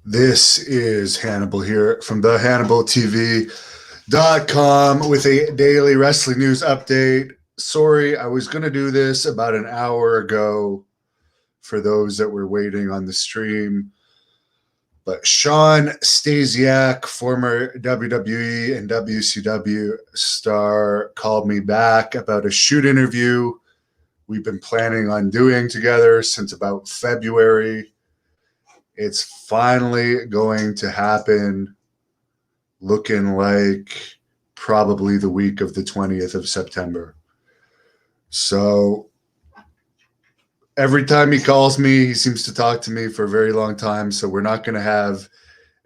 This is Hannibal here from the HannibalTV.com with a daily wrestling news update. Sorry, I was going to do this about an hour ago for those that were waiting on the stream. But Sean Stasiak, former WWE and WCW star, called me back about a shoot interview we've been planning on doing together since about February. It's finally going to happen, looking like probably the week of the 20th of September. So every time he calls me, he seems to talk to me for a very long time. So we're not going to have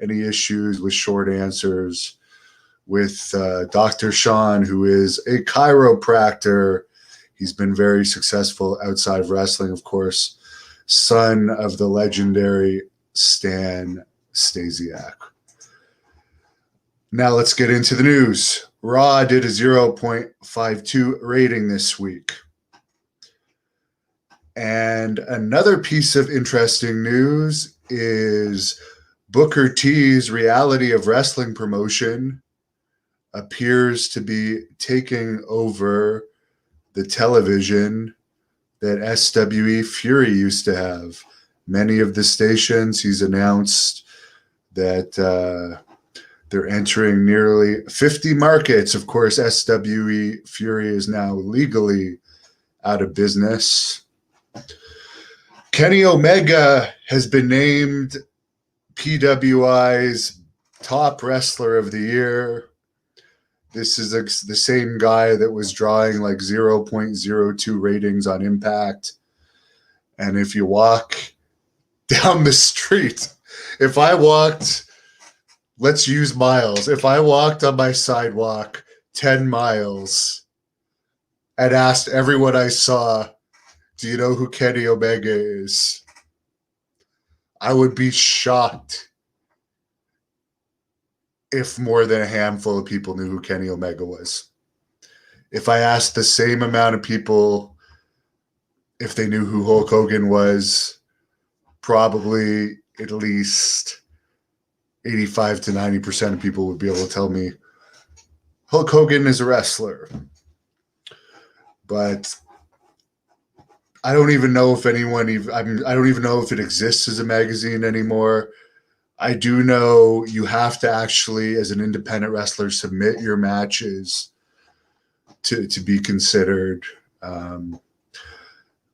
any issues with short answers with Dr. Sean, who is a chiropractor. He's been very successful outside of wrestling, of course, son of the legendary Stan Stasiak. Now let's get into the news. Raw did a 0.52 rating this week. And another piece of interesting news is Booker T's reality of wrestling promotion appears to be taking over the television that SWE Fury used to have. Many of the stations, he's announced that they're entering nearly 50 markets. Of course, SWE Fury is now legally out of business. Kenny Omega has been named PWI's top wrestler of the year. This is the same guy that was drawing like 0.02 ratings on Impact. And if you walk down the street, if I walked, let's use miles. If I walked on my sidewalk 10 miles and asked everyone I saw, do you know who Kenny Omega is? I would be shocked if more than a handful of people knew who Kenny Omega was. If I asked the same amount of people if they knew who Hulk Hogan was, probably at least 85 to 90% of people would be able to tell me Hulk Hogan is a wrestler. But I don't even know if anyone I don't even know if it exists as a magazine anymore. I do know you have to actually, as an independent wrestler, submit your matches to be considered.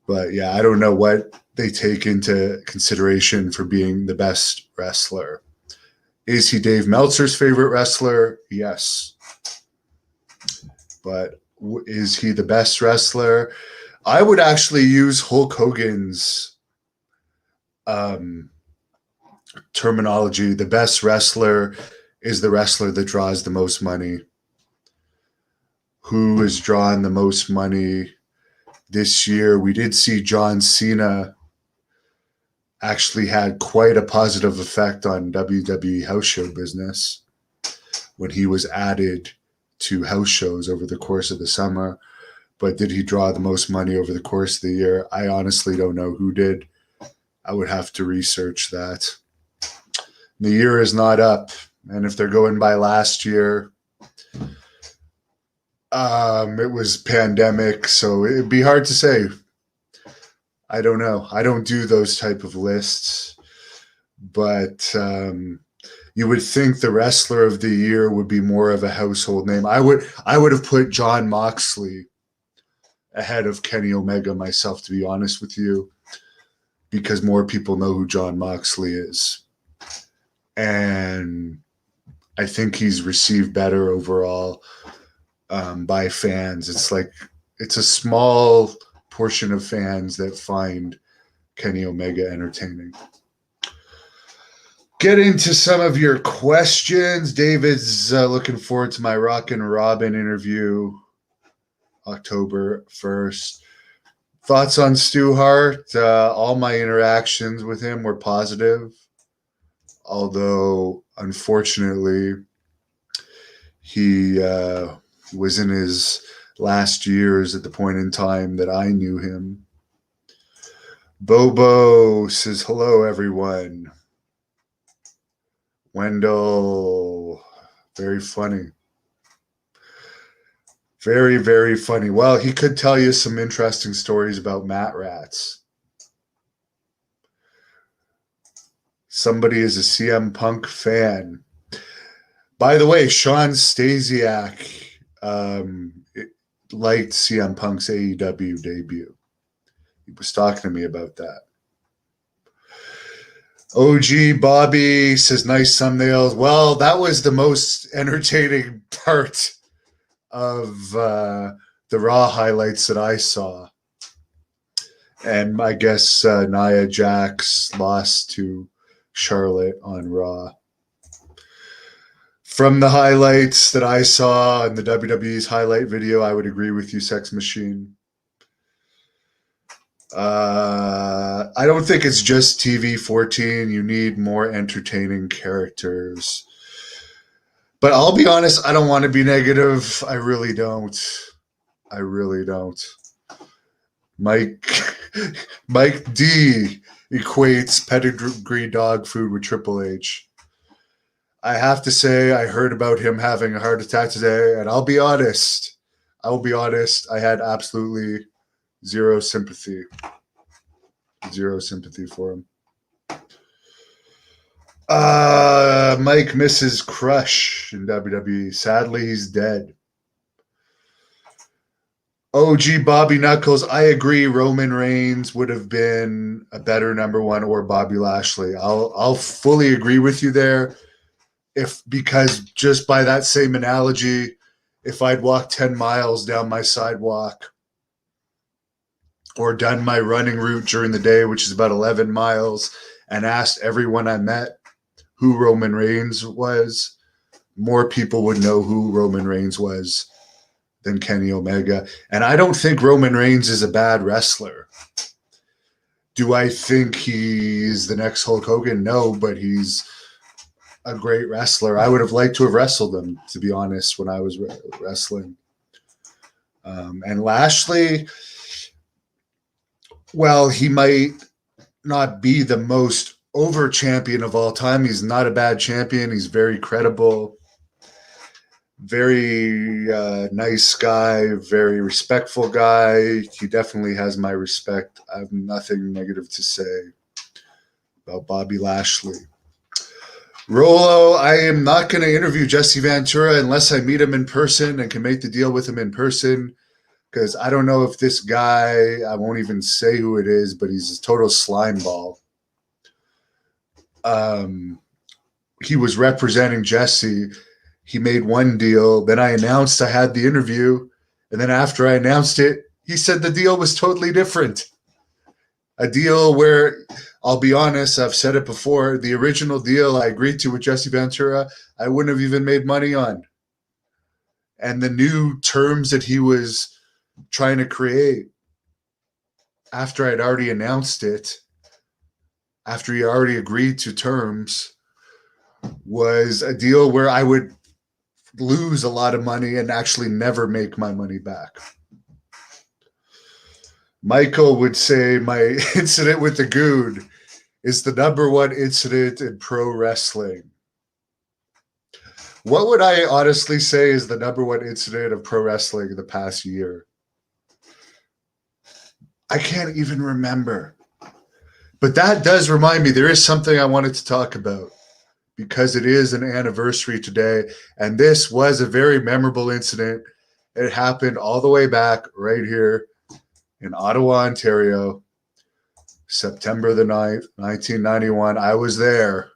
But yeah, I don't know what they take into consideration for being the best wrestler. Is he Dave Meltzer's favorite wrestler? Yes. But is he the best wrestler? I would actually use Hulk Hogan's terminology. The best wrestler is the wrestler that draws the most money. Who is drawing the most money this year? We did see John Cena actually had quite a positive effect on WWE house show business when he was added to house shows over the course of the summer. But did he draw the most money over the course of the year? I honestly don't know who did. I would have to research that. The year is not up. And if they're going by last year, it was pandemic, so it'd be hard to say. I don't know. I don't do those type of lists. But you would think the wrestler of the year would be more of a household name. I would have put Jon Moxley ahead of Kenny Omega myself, to be honest with you, because more people know who Jon Moxley is. And I think he's received better overall by fans. It's a small portion of fans that find Kenny Omega entertaining. Get into some of your questions. David's looking forward to my Rockin' Robin interview October 1st. Thoughts on Stu Hart? All my interactions with him were positive, although unfortunately he was in his last years at the point in time that I knew him. Bobo says, hello, everyone. Wendell, very funny. Very, very funny. Well, he could tell you some interesting stories about mat rats. Somebody is a CM Punk fan. By the way, Sean Stasiak liked CM Punk's AEW debut. He was talking to me about that. OG Bobby says, nice thumbnails. Well, that was the most entertaining part of the Raw highlights that I saw. And I guess Nia Jax lost to Charlotte on Raw. From the highlights that I saw in the WWE's highlight video, I would agree with you, Sex Machine. I don't think it's just TV 14. You need more entertaining characters. But I'll be honest, I don't want to be negative. I really don't. I really don't. Mike D equates pedigree dog food with Triple H. I have to say, I heard about him having a heart attack today, and I'll be honest. I had absolutely zero sympathy. Zero sympathy for him. Mike misses Crush in WWE. Sadly, he's dead. OG Bobby Knuckles, I agree. Roman Reigns would have been a better number one, or Bobby Lashley. I'll fully agree with you there. Because just by that same analogy, if I'd walked 10 miles down my sidewalk or done my running route during the day, which is about 11 miles, and asked everyone I met who Roman Reigns was, more people would know who Roman Reigns was than Kenny Omega. And I don't think Roman Reigns is a bad wrestler. Do I think he's the next Hulk Hogan? No, but he's a great wrestler. I would have liked to have wrestled him, to be honest, when I was wrestling. And Lashley, well, he might not be the most over champion of all time. He's not a bad champion. He's very credible, very nice guy, very respectful guy. He definitely has my respect. I have nothing negative to say about Bobby Lashley. Rolo, I am not going to interview Jesse Ventura unless I meet him in person and can make the deal with him in person, because I don't know if this guy, I won't even say who it is, but he's a total slime ball. He was representing Jesse. He made one deal. Then I announced I had the interview. And then after I announced it, he said the deal was totally different. A deal where, I'll be honest, I've said it before, the original deal I agreed to with Jesse Ventura, I wouldn't have even made money on. And the new terms that he was trying to create after I'd already announced it, after he already agreed to terms, was a deal where I would lose a lot of money and actually never make my money back. Michael would say my incident with the Goon is the number one incident in pro wrestling. What would I honestly say is the number one incident of pro wrestling in the past year? I can't even remember. But that does remind me, there is something I wanted to talk about, because it is an anniversary today. And this was a very memorable incident. It happened all the way back right here in Ottawa, Ontario, September the 9th, 1991. I was there.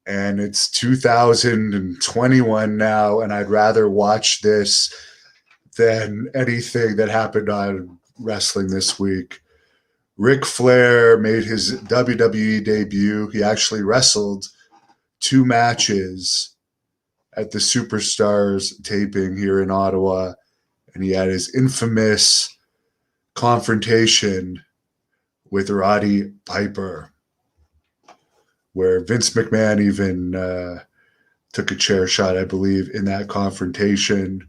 And it's 2021 now, and I'd rather watch this than anything that happened on wrestling this week. Ric Flair made his WWE debut. He actually wrestled 2 matches at the Superstars taping here in Ottawa, and he had his infamous confrontation with Roddy Piper, where Vince McMahon even took a chair shot, I believe, in that confrontation,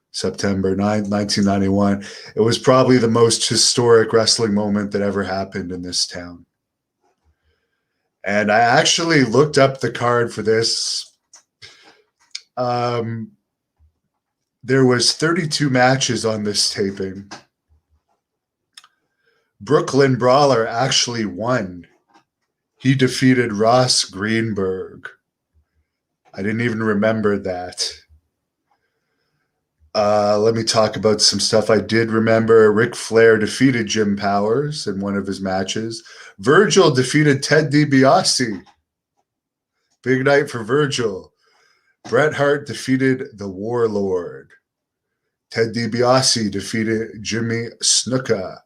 September 9th, 1991. It was probably the most historic wrestling moment that ever happened in this town. And I actually looked up the card for this. There was 32 matches on this taping. Brooklyn Brawler actually won. He defeated Ross Greenberg. I didn't even remember that. Let me talk about some stuff I did remember. Ric Flair defeated Jim Powers in one of his matches. Virgil defeated Ted DiBiase. Big night for Virgil. Bret Hart defeated the Warlord. Ted DiBiase defeated Jimmy Snuka.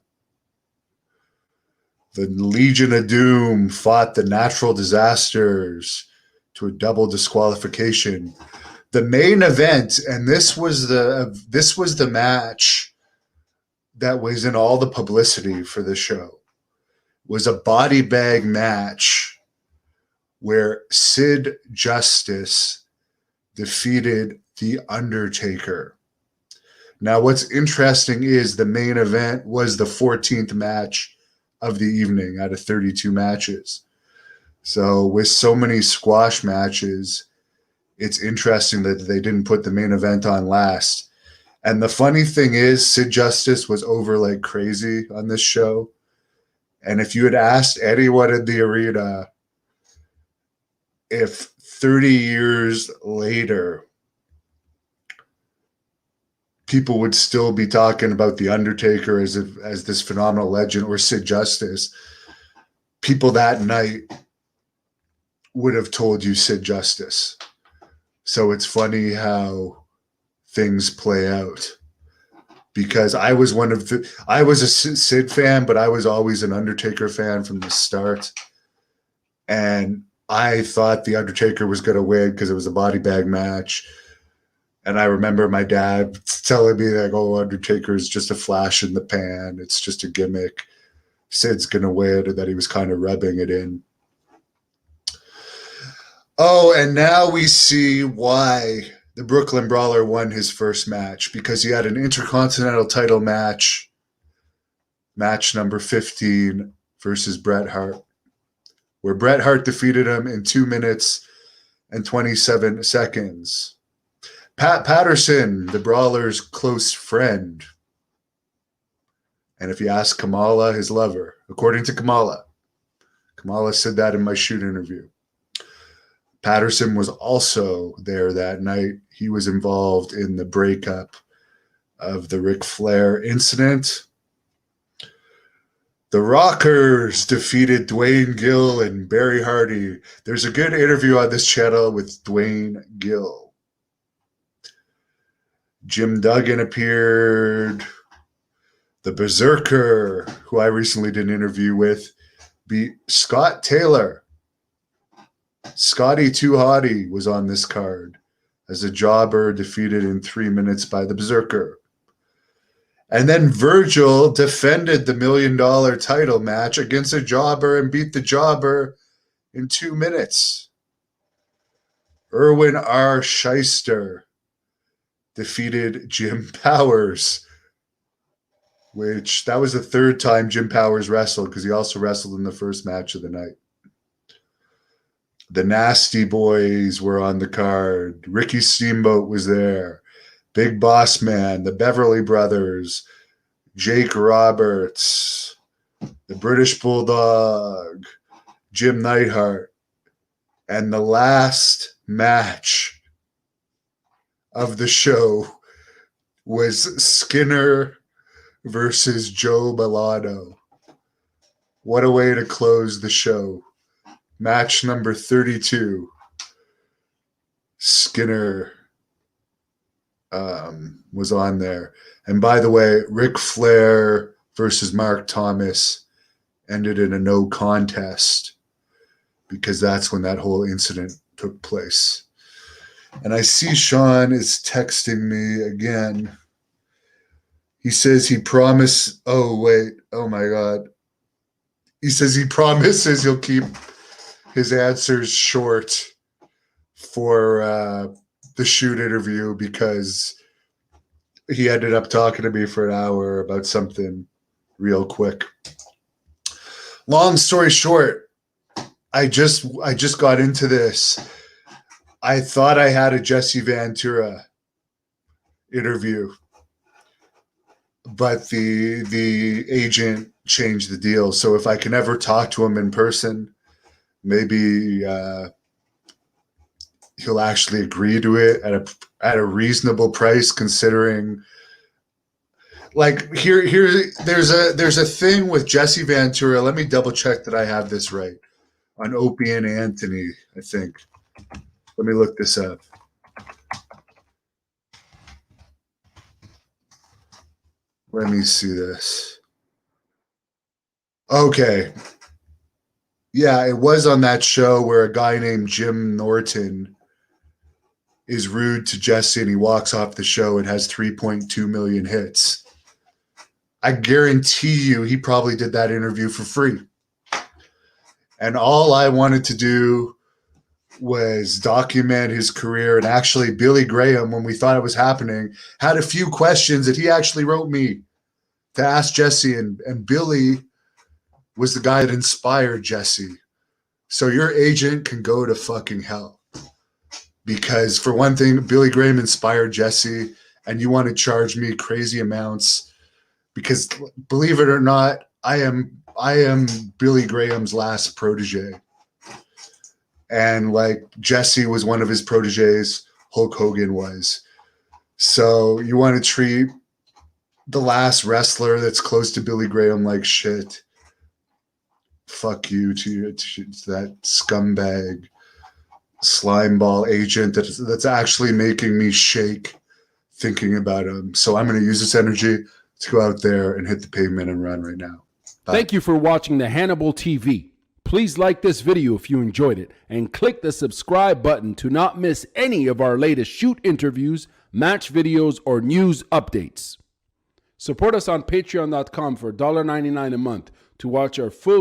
The Legion of Doom fought the Natural Disasters to a double disqualification. The main event, and this was the match that was in all the publicity for the show, was a body bag match where Sid Justice defeated The Undertaker. Now, what's interesting is the main event was the 14th match of the evening out of 32 matches. So with so many squash matches, it's interesting that they didn't put the main event on last. And the funny thing is, Sid Justice was over like crazy on this show. And if you had asked anyone in the arena if 30 years later people would still be talking about The Undertaker as this phenomenal legend or Sid Justice, people that night would have told you Sid Justice. So it's funny how things play out. Because I was a Sid fan, but I was always an Undertaker fan from the start. And I thought The Undertaker was going to win because it was a body bag match. And I remember my dad telling me like, oh, Undertaker is just a flash in the pan. It's just a gimmick. Sid's going to win, and that he was kind of rubbing it in. Oh, and now we see why the Brooklyn Brawler won his first match, because he had an Intercontinental title match, match number 15 versus Bret Hart, where Bret Hart defeated him in 2 minutes and 27 seconds. Pat Patterson, the Brawler's close friend. And if you ask Kamala, his lover, according to Kamala said that in my shoot interview. Patterson was also there that night. He was involved in the breakup of the Ric Flair incident. The Rockers defeated Dwayne Gill and Barry Hardy. There's a good interview on this channel with Dwayne Gill. Jim Duggan appeared. The Berserker, who I recently did an interview with, beat Scott Taylor. Scotty Too Hottie was on this card as a jobber defeated in 3 minutes by the Berserker. And then Virgil defended the $1 million title match against a jobber and beat the jobber in 2 minutes. Erwin R. Shyster defeated Jim Powers, which that was the third time Jim Powers wrestled, because he also wrestled in the first match of the night. The Nasty Boys were on the card. Ricky Steamboat was there. Big Boss Man, the Beverly Brothers, Jake Roberts, the British Bulldog, Jim Neidhart. And the last match of the show was Skinner versus Joe Bellotti. What a way to close the show. Match number 32. Skinner was on there. And by the way, Ric Flair versus Mark Thomas ended in a no contest, because that's when that whole incident took place. And I see Sean is texting me again. He says he promised. Oh, wait. Oh, my God. He says he promises he'll keep his answers short for the shoot interview, because he ended up talking to me for an hour about something real quick. Long story short, I just got into this. I thought I had a Jesse Ventura interview, but the agent changed the deal. So if I can ever talk to him in person, maybe he'll actually agree to it at a reasonable price, considering. Like there's a thing with Jesse Ventura. Let me double check that I have this right. On Opie and Anthony, I think. Let me look this up. Let me see this. Okay. Yeah, it was on that show where a guy named Jim Norton is rude to Jesse and he walks off the show and has 3.2 million hits. I guarantee you he probably did that interview for free. And all I wanted to do was document his career. And actually, Billy Graham, when we thought it was happening, had a few questions that he actually wrote me to ask Jesse. And Billy was the guy that inspired Jesse. So your agent can go to fucking hell. Because for one thing, Billy Graham inspired Jesse, and you want to charge me crazy amounts. Because believe it or not, I am Billy Graham's last protege. And like Jesse was one of his proteges, Hulk Hogan was. So you want to treat the last wrestler that's close to Billy Graham like shit. Fuck you to that scumbag slimeball agent that's actually making me shake thinking about him. So I'm going to use this energy to go out there and hit the pavement and run right now. Bye. Thank you for watching the Hannibal TV. Please like this video if you enjoyed it and click the subscribe button to not miss any of our latest shoot interviews, match videos, or news updates. Support us on patreon.com for $1.99 a month to watch our full